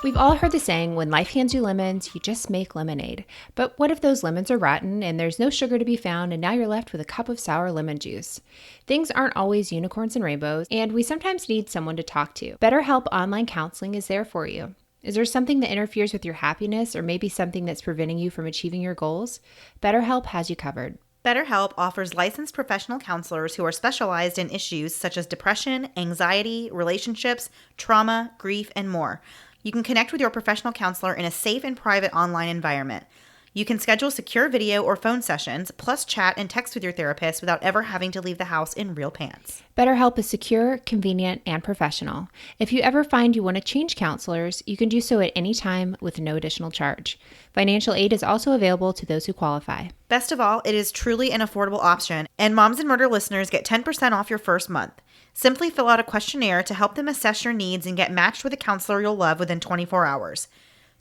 We've all heard the saying, when life hands you lemons, you just make lemonade. But what if those lemons are rotten and there's no sugar to be found and now you're left with a cup of sour lemon juice? Things aren't always unicorns and rainbows, and we sometimes need someone to talk to. BetterHelp Online Counseling is there for you. Is there something that interferes with your happiness or maybe something that's preventing you from achieving your goals? BetterHelp has you covered. BetterHelp offers licensed professional counselors who are specialized in issues such as depression, anxiety, relationships, trauma, grief, and more. You can connect with your professional counselor in a safe and private online environment. You can schedule secure video or phone sessions, plus chat and text with your therapist without ever having to leave the house in real pants. BetterHelp is secure, convenient, and professional. If you ever find you want to change counselors, you can do so at any time with no additional charge. Financial aid is also available to those who qualify. Best of all, it is truly an affordable option, and Moms and Murder listeners get 10% off your first month. Simply fill out a questionnaire to help them assess your needs and get matched with a counselor you'll love within 24 hours.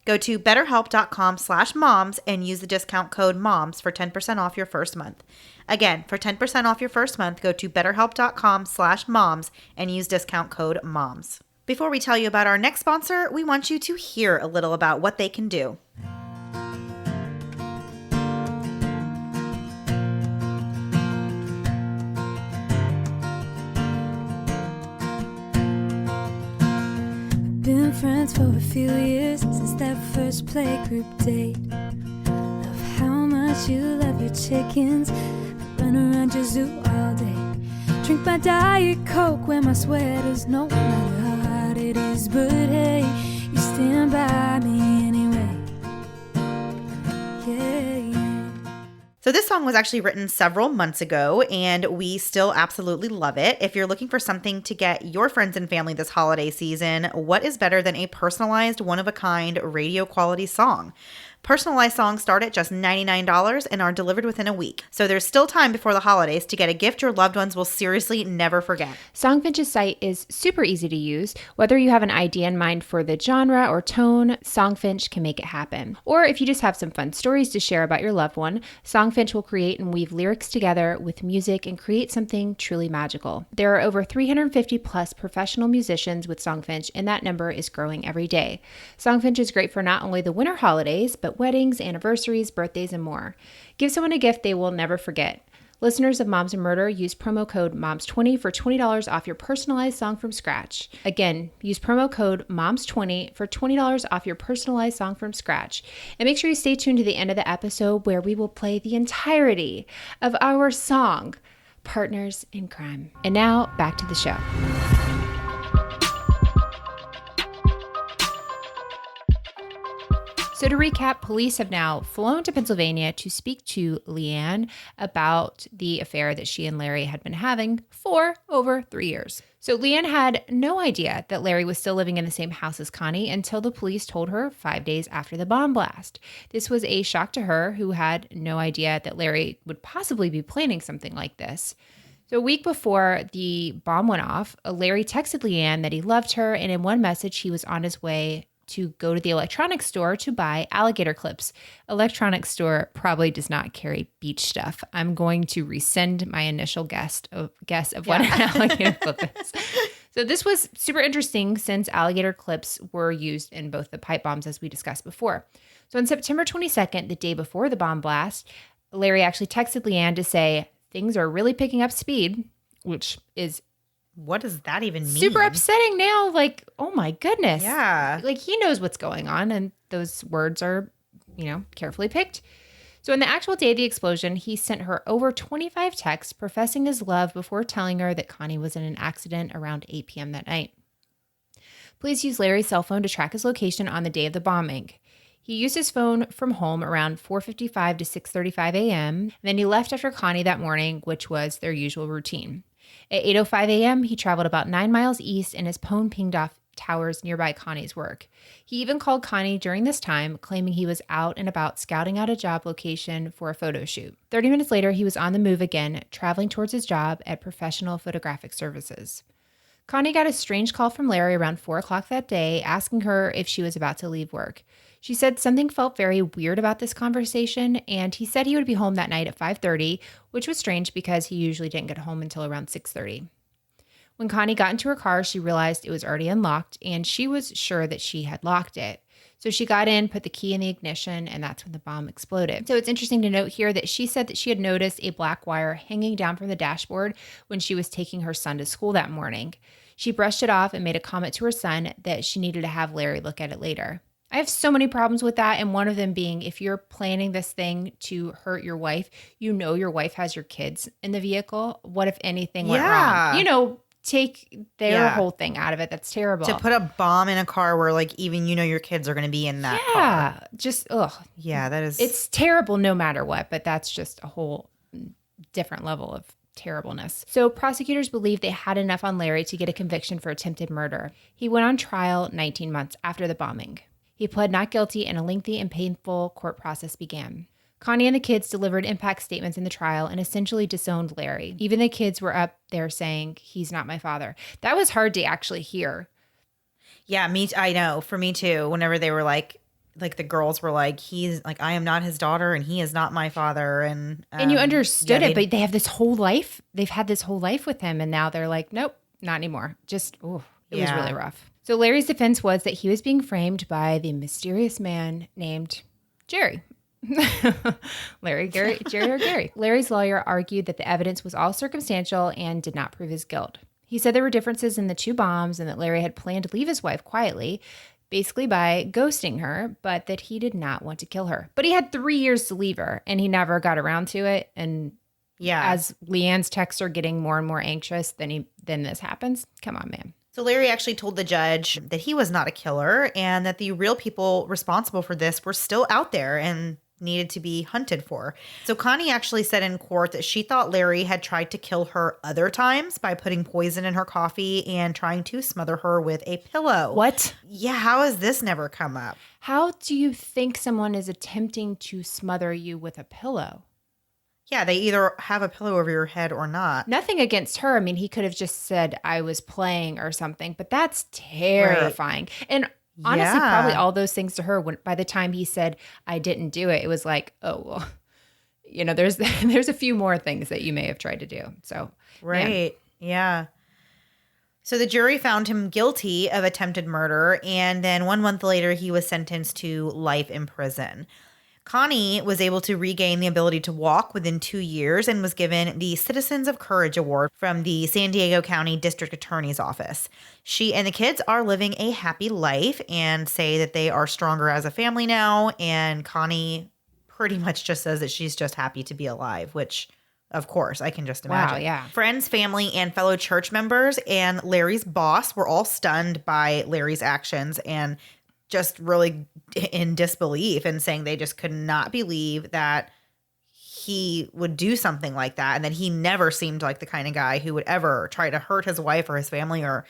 Go to betterhelp.com/moms and use the discount code MOMS for 10% off your first month. Again, for 10% off your first month, go to betterhelp.com/moms and use discount code MOMS. Before we tell you about our next sponsor, we want you to hear a little about what they can do. Been friends for a few years since that first playgroup date. Love how much you love your chickens, run around your zoo all day. Drink my Diet Coke, wear my sweaters, no matter how hot it is. But hey, you stand by me anyway. Yeah. So this song was actually written several months ago, and we still absolutely love it. If you're looking for something to get your friends and family this holiday season, what is better than a personalized, one-of-a-kind, radio-quality song? Personalized songs start at just $99 and are delivered within a week. So there's still time before the holidays to get a gift your loved ones will seriously never forget. Songfinch's site is super easy to use. Whether you have an idea in mind for the genre or tone, Songfinch can make it happen. Or if you just have some fun stories to share about your loved one, Songfinch will create and weave lyrics together with music and create something truly magical. There are over 350 plus professional musicians with Songfinch, and that number is growing every day. Songfinch is great for not only the winter holidays, but weddings, anniversaries, birthdays, and more. Give someone a gift they will never forget. Listeners of Moms and Murder use promo code MOMS20 for $20 off your personalized song from scratch. Again, use promo code MOMS20 for $20 off your personalized song from scratch. And make sure you stay tuned to the end of the episode where we will play the entirety of our song, Partners in Crime. And now, back to the show. So to recap, police have now flown to Pennsylvania to speak to Leanne about the affair that she and Larry had been having for over 3 years. So Leanne had no idea that Larry was still living in the same house as Connie until the police told her 5 days after the bomb blast. This was a shock to her, who had no idea that Larry would possibly be planning something like this. So a week before the bomb went off, Larry texted Leanne that he loved her, and in one message, he was on his way to go to the electronics store to buy alligator clips. Electronics store probably does not carry beach stuff. I'm going to rescind my initial guess of what an alligator clip is. So this was super interesting since alligator clips were used in both the pipe bombs, as we discussed before. So on September 22nd, the day before the bomb blast, Larry actually texted Leanne to say, things are really picking up speed, which is What does that even mean? super upsetting now. Like, oh my goodness. Yeah. Like, he knows what's going on, and those words are, carefully picked. So on the actual day of the explosion, he sent her over 25 texts professing his love before telling her that Connie was in an accident around 8 p.m. that night. Police used Larry's cell phone to track his location on the day of the bombing. He used his phone from home around 4:55 to 6:35 a.m. And then he left after Connie that morning, which was their usual routine. At 8:05 a.m., he traveled about 9 miles east, and his phone pinged off towers nearby Connie's work. He even called Connie during this time, claiming he was out and about scouting out a job location for a photo shoot. 30 minutes later, he was on the move again, traveling towards his job at Professional Photographic Services. Connie got a strange call from Larry around 4 o'clock that day, asking her if she was about to leave work. She said something felt very weird about this conversation, and he said he would be home that night at 5:30, which was strange because he usually didn't get home until around 6:30. When Connie got into her car, she realized it was already unlocked, and she was sure that she had locked it. So she got in, put the key in the ignition, and that's when the bomb exploded. So it's interesting to note here that she said that she had noticed a black wire hanging down from the dashboard when she was taking her son to school that morning. She brushed it off and made a comment to her son that she needed to have Larry look at it later. I have so many problems with that, and one of them being if you're planning this thing to hurt your wife, your wife has your kids in the vehicle. What if anything went wrong? Take their whole thing out of it. That's terrible. To put a bomb in a car where even your kids are going to be in that car. Just, ugh. Yeah, that is. It's terrible no matter what, but that's just a whole different level of terribleness. So prosecutors believe they had enough on Larry to get a conviction for attempted murder. He went on trial 19 months after the bombing. He pled not guilty, and a lengthy and painful court process began. Connie and the kids delivered impact statements in the trial and essentially disowned Larry. Even the kids were up there saying, "He's not my father." That was hard to actually hear. Yeah, I know. For me too. Whenever they were like, like the girls were like, he's like, I am not his daughter and he is not my father. And you understood yeah, it, but they have this whole life. They've had this whole life with him. And now they're like, nope, not anymore. Just, it was Yeah. really rough. So Larry's defense was that he was being framed by the mysterious man named Jerry. Jerry or Gary. Larry's lawyer argued that the evidence was all circumstantial and did not prove his guilt. He said there were differences in the 2 bombs and that Larry had planned to leave his wife quietly, basically by ghosting her, but that he did not want to kill her. But he had 3 years to leave her and he never got around to it. And yeah. as Leanne's texts are getting more and more anxious, then this happens. Come on, man. So Larry actually told the judge that he was not a killer and that the real people responsible for this were still out there and needed to be hunted for. So Connie actually said in court that she thought Larry had tried to kill her other times by putting poison in her coffee and trying to smother her with a pillow. What? Yeah, how has this never come up? How do you think someone is attempting to smother you with a pillow? Yeah, they either have a pillow over your head or not. Nothing against her. I mean, he could have just said, I was playing or something, but that's terrifying. And honestly, Yeah. probably all those things to her, when by the time he said, I didn't do it, it was like, oh, well, there's a few more things that you may have tried to do. So, Right. Yeah. So the jury found him guilty of attempted murder, and then 1 month later, he was sentenced to life in prison. Connie was able to regain the ability to walk within 2 years and was given the Citizens of Courage Award from the San Diego County District Attorney's Office. She and the kids are living a happy life and say that they are stronger as a family now. And Connie pretty much just says that she's just happy to be alive, which, of course, I can just imagine. Wow, yeah. Friends, family, and fellow church members and Larry's boss were all stunned by Larry's actions and just really in disbelief and saying they just could not believe that he would do something like that and that he never seemed like the kind of guy who would ever try to hurt his wife or his family or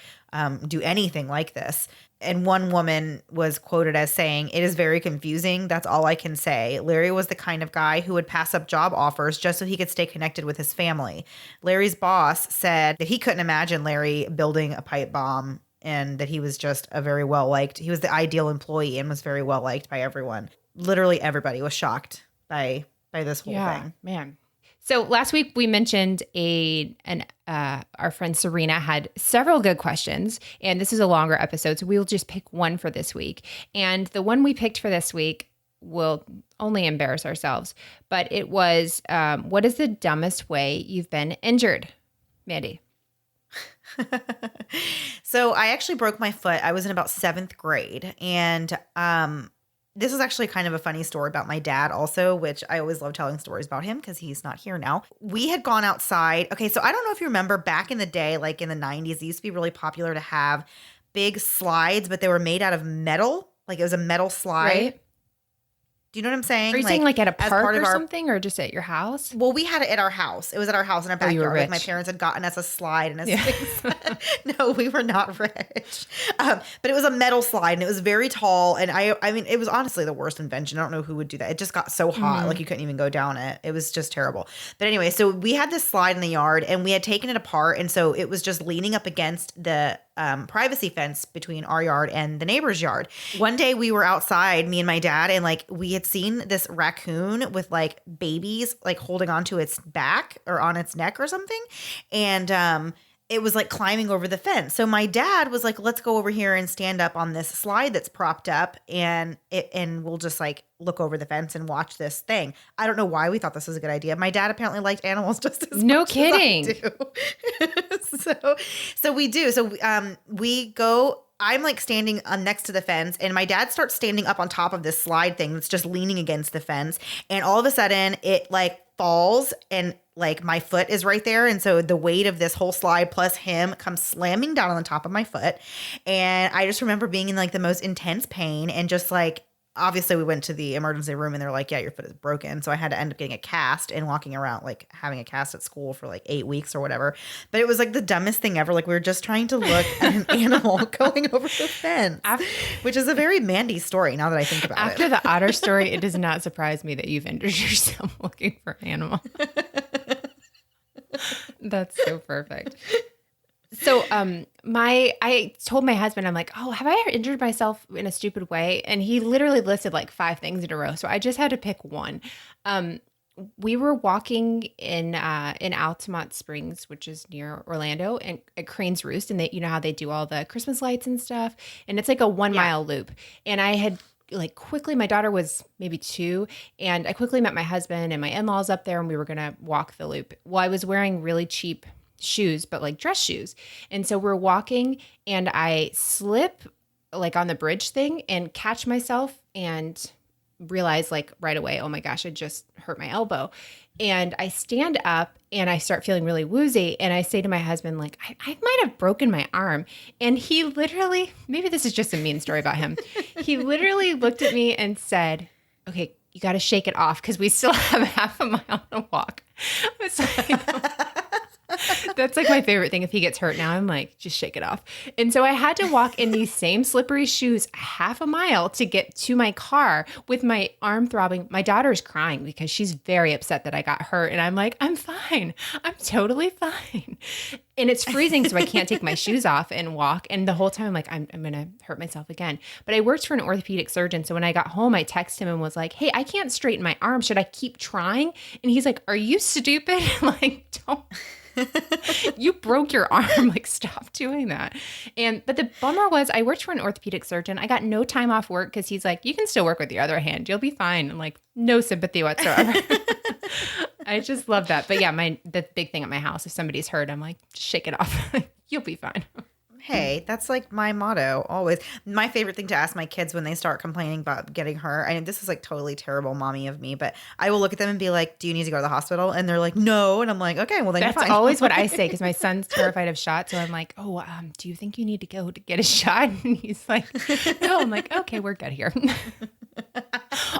do anything like this. And one woman was quoted as saying, "It is very confusing. That's all I can say. Larry was the kind of guy who would pass up job offers just so he could stay connected with his family." Larry's boss said that he couldn't imagine Larry building a pipe bomb and that he was just a very well-liked, he was the ideal employee and was very well-liked by everyone. Literally everybody was shocked by this whole thing. Man. So last week we mentioned our friend Serena had several good questions, and this is a longer episode, so we'll just pick one for this week. And the one we picked for this week will only embarrass ourselves, but it was, what is the dumbest way you've been injured? Mandy. So I actually broke my foot. I was in about 7th grade. And this is actually kind of a funny story about my dad also, which I always love telling stories about him because he's not here now. We had gone outside. Okay, so I don't know if you remember back in the day, like in the 90s, it used to be really popular to have big slides, but they were made out of metal. Like it was a metal slide. Right? Do you know what I'm saying? Are you saying like at a as park part of or our- something, or just at your house? Well, we had it at our house. It was at our house in our Oh, you were backyard. Like my rich. parents had gotten us a slide and a Yeah. No, we were not rich. But it was a metal slide and it was very tall. And I mean, it was honestly the worst invention. I don't know who would do that. It just got so hot, like you couldn't even go down it. It was just terrible. But anyway, so we had this slide in the yard and we had taken it apart, and so it was just leaning up against the privacy fence between our yard and the neighbor's yard. One day we were outside, me and my dad, and like we had seen this raccoon with like babies like holding onto its back or on its neck or something. And it was like climbing over the fence. So my dad was like, let's go over here and stand up on this slide that's propped up and we'll just like look over the fence and watch this thing. I don't know why we thought this was a good idea. My dad apparently liked animals just as No much as I kidding. do. So we do. So we go. I'm like standing next to the fence, and my dad starts standing up on top of this slide thing that's just leaning against the fence. And all of a sudden, it like falls, and like my foot is right there. And so the weight of this whole slide plus him comes slamming down on the top of my foot. And I just remember being in like the most intense pain and just like, obviously we went to the emergency room and they're like, yeah, your foot is broken. So I had to end up getting a cast and walking around like having a cast at school for like 8 weeks or whatever. But it was like the dumbest thing ever. Like we were just trying to look at an animal going over the fence, which is a very Mandy story now that I think about After it. the otter story, it does not surprise me that you've injured yourself looking for an animal. That's so perfect. So I told my husband, I'm like, oh, have I ever injured myself in a stupid way? And he literally listed like 5 things in a row. So I just had to pick one. We were walking in Altamont Springs, which is near Orlando, and at Crane's Roost, and you know how they do all the Christmas lights and stuff, and it's like a 1 mile loop. And I had like quickly, my daughter was maybe 2, and I quickly met my husband and my in-laws up there, and we were gonna walk the loop. Well, I was wearing really cheap shoes, but like dress shoes, and so we're walking, and I slip like on the bridge thing and catch myself and realize like right away, oh my gosh, I just hurt my elbow. And I stand up and I start feeling really woozy. And I say to my husband, like, I might have broken my arm. And he literally, maybe this is just a mean story about him. He literally looked at me and said, okay, you got to shake it off because we still have half a mile to walk. I was like, that's like my favorite thing. If he gets hurt now, I'm like, just shake it off. And so I had to walk in these same slippery shoes half a mile to get to my car with my arm throbbing. My daughter's crying because she's very upset that I got hurt. And I'm like, I'm fine. I'm totally fine. And it's freezing, so I can't take my shoes off and walk. And the whole time I'm like, I'm going to hurt myself again. But I worked for an orthopedic surgeon. So when I got home, I texted him and was like, hey, I can't straighten my arm. Should I keep trying? And he's like, are you stupid? Like, don't. You broke your arm. Like, stop doing that. But the bummer was I worked for an orthopedic surgeon. I got no time off work because he's like, you can still work with your other hand. You'll be fine. I'm like, no sympathy whatsoever. I just love that. But yeah, the big thing at my house, if somebody's hurt, I'm like, shake it off. You'll be fine. Hey, that's like my motto always. My favorite thing to ask my kids when they start complaining about getting hurt. I mean, this is like totally terrible mommy of me, but I will look at them and be like, do you need to go to the hospital? And they're like, no. And I'm like, okay, well then that's you're fine. Always what I say because my son's terrified of shots. So I'm like, oh, do you think you need to go to get a shot? And he's like, no. I'm like, okay, we're good here.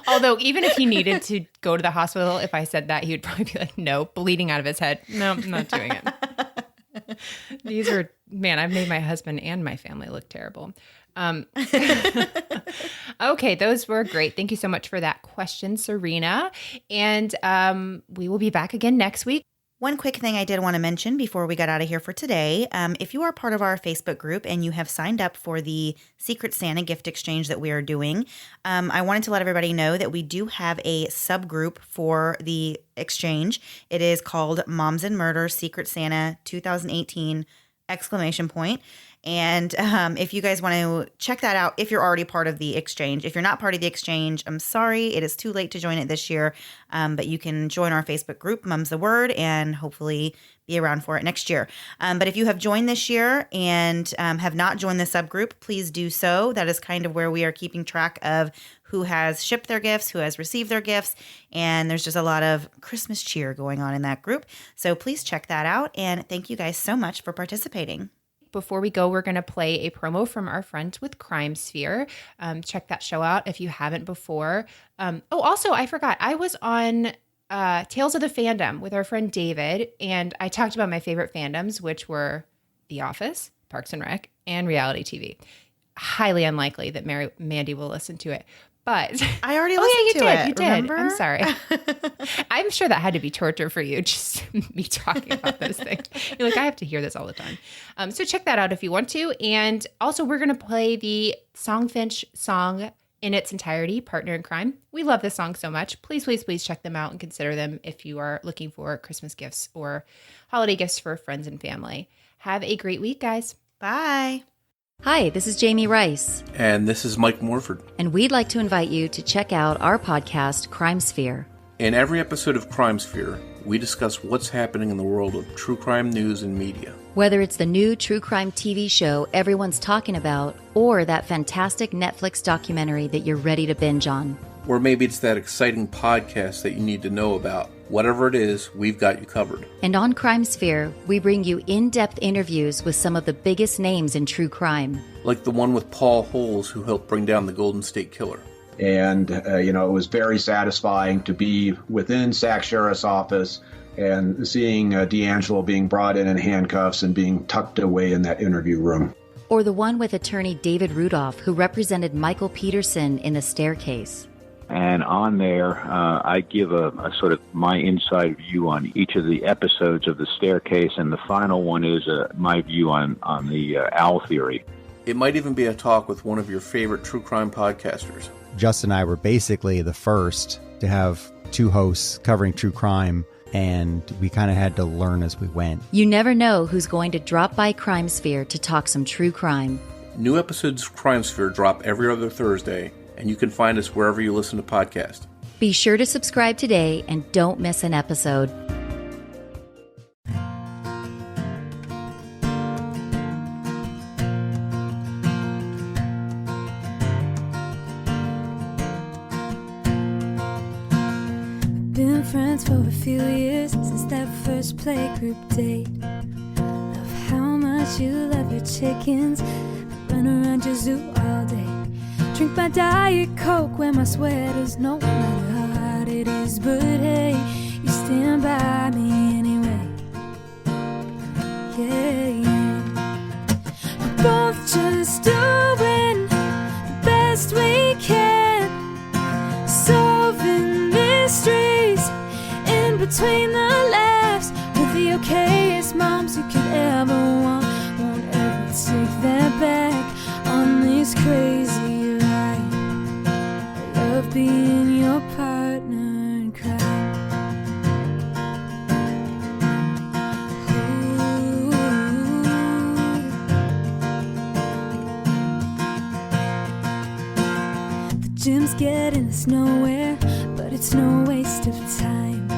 Although even if he needed to go to the hospital, if I said that, he would probably be like, no, bleeding out of his head. No, I'm not doing it. These are, man, I've made my husband and my family look terrible. Okay, those were great. Thank you so much for that question, Serena. And we will be back again next week. One quick thing I did want to mention before we got out of here for today, if you are part of our Facebook group and you have signed up for the Secret Santa gift exchange that we are doing, I wanted to let everybody know that we do have a subgroup for the exchange. It is called Moms and Murder Secret Santa 2018 ! And if you guys want to check that out, if you're already part of the exchange. If you're not part of the exchange, I'm sorry. It is too late to join it this year. But you can join our Facebook group, Mum's the Word, and hopefully be around for it next year. But if you have joined this year and have not joined the subgroup, please do so. That is kind of where we are keeping track of who has shipped their gifts, who has received their gifts. And there's just a lot of Christmas cheer going on in that group. So please check that out. And thank you guys so much for participating. Before we go, we're going to play a promo from our friends with Crime Sphere. Check that show out if you haven't before. Also, I forgot. I was on Tales of the Fandom with our friend David, and I talked about my favorite fandoms, which were The Office, Parks and Rec, and reality TV. Highly unlikely that Mandy will listen to it. But I already listened to it. You did. Remember? I'm sorry. I'm sure that had to be torture for you, just me talking about those things. You're like, I have to hear this all the time. So check that out if you want to. And also, we're going to play the Songfinch song in its entirety, Partner in Crime. We love this song so much. Please, please, please check them out and consider them if you are looking for Christmas gifts or holiday gifts for friends and family. Have a great week, guys. Bye. Hi, this is Jamie Rice. And this is Mike Morford. And we'd like to invite you to check out our podcast, Crime Sphere. In every episode of Crime Sphere, we discuss what's happening in the world of true crime news and media. Whether it's the new true crime TV show everyone's talking about, or that fantastic Netflix documentary that you're ready to binge on. Or maybe it's that exciting podcast that you need to know about. Whatever it is, we've got you covered. And on Crime Sphere, we bring you in-depth interviews with some of the biggest names in true crime. Like the one with Paul Holes, who helped bring down the Golden State Killer. And, it was very satisfying to be within Sac Sheriff's office and seeing D'Angelo being brought in handcuffs and being tucked away in that interview room. Or the one with attorney David Rudolph, who represented Michael Peterson in The Staircase. And on there, I give a sort of my inside view on each of the episodes of The Staircase, and the final one is my view on the owl theory. It might even be a talk with one of your favorite true crime podcasters. Justin and I were basically the first to have two hosts covering true crime, and we kind of had to learn as we went. You never know who's going to drop by CrimeSphere to talk some true crime. New episodes of CrimeSphere drop every other Thursday, and you can find us wherever you listen to podcasts. Be sure to subscribe today and don't miss an episode. Been friends for a few years since that first playgroup date. Of how much you love your chickens, run around your zoo all day. Drink my Diet Coke, wear my sweaters, no matter how hot it is. But hey, you stand by me anyway. Yeah, yeah. We're both just doing the best we can, solving mysteries in between the laughs. We're the okayest moms you could ever want. Won't ever take that back on this crazy of being your partner in crime. The gym's getting us nowhere, but it's no waste of time.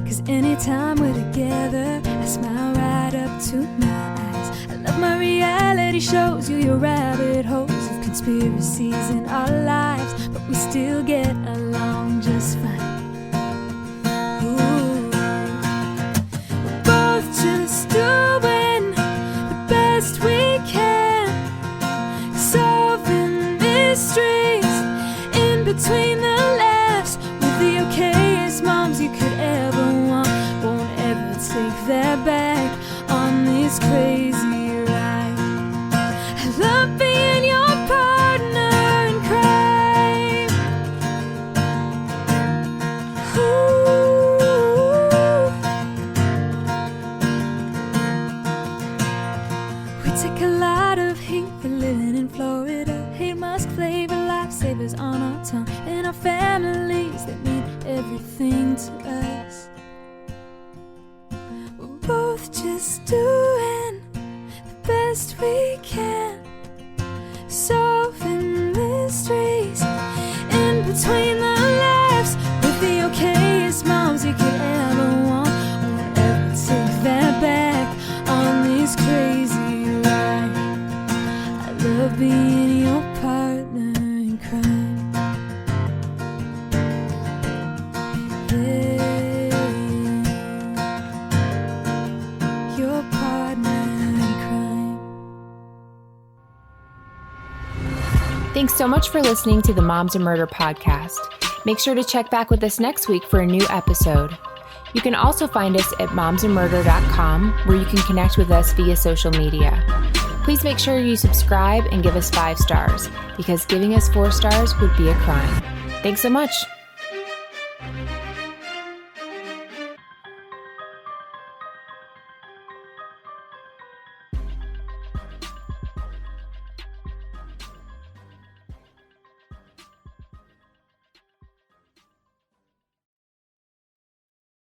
'Cause anytime we're together, I smile right up to my eyes. I love my reality shows, you your rabbit holes of conspiracies in our lives, but we still get along just fine. Ooh. We're both just doing the best we can, solving mysteries in between the laughs. We're the okayest moms you could ever want. Won't ever take that back on this crazy ride. I love being your partner in crime. Ooh. We take a lot of heat for living in Florida. Hate Musk flavor lifesavers on our tongue, and our families that mean everything to us. We're both just doing the best we can, solving mysteries in between the laughs. With the okayest moms you could ever want. Won't ever take that back on this crazy ride. I love being your partner in crime. Yeah, your partner in crime. Thanks so much for listening to the Moms and Murder podcast. Make sure to check back with us next week for a new episode. You can also find us at momsandmurder.com, where you can connect with us via social media. Please make sure you subscribe and give us 5 stars, because giving us 4 stars would be a crime. Thanks so much.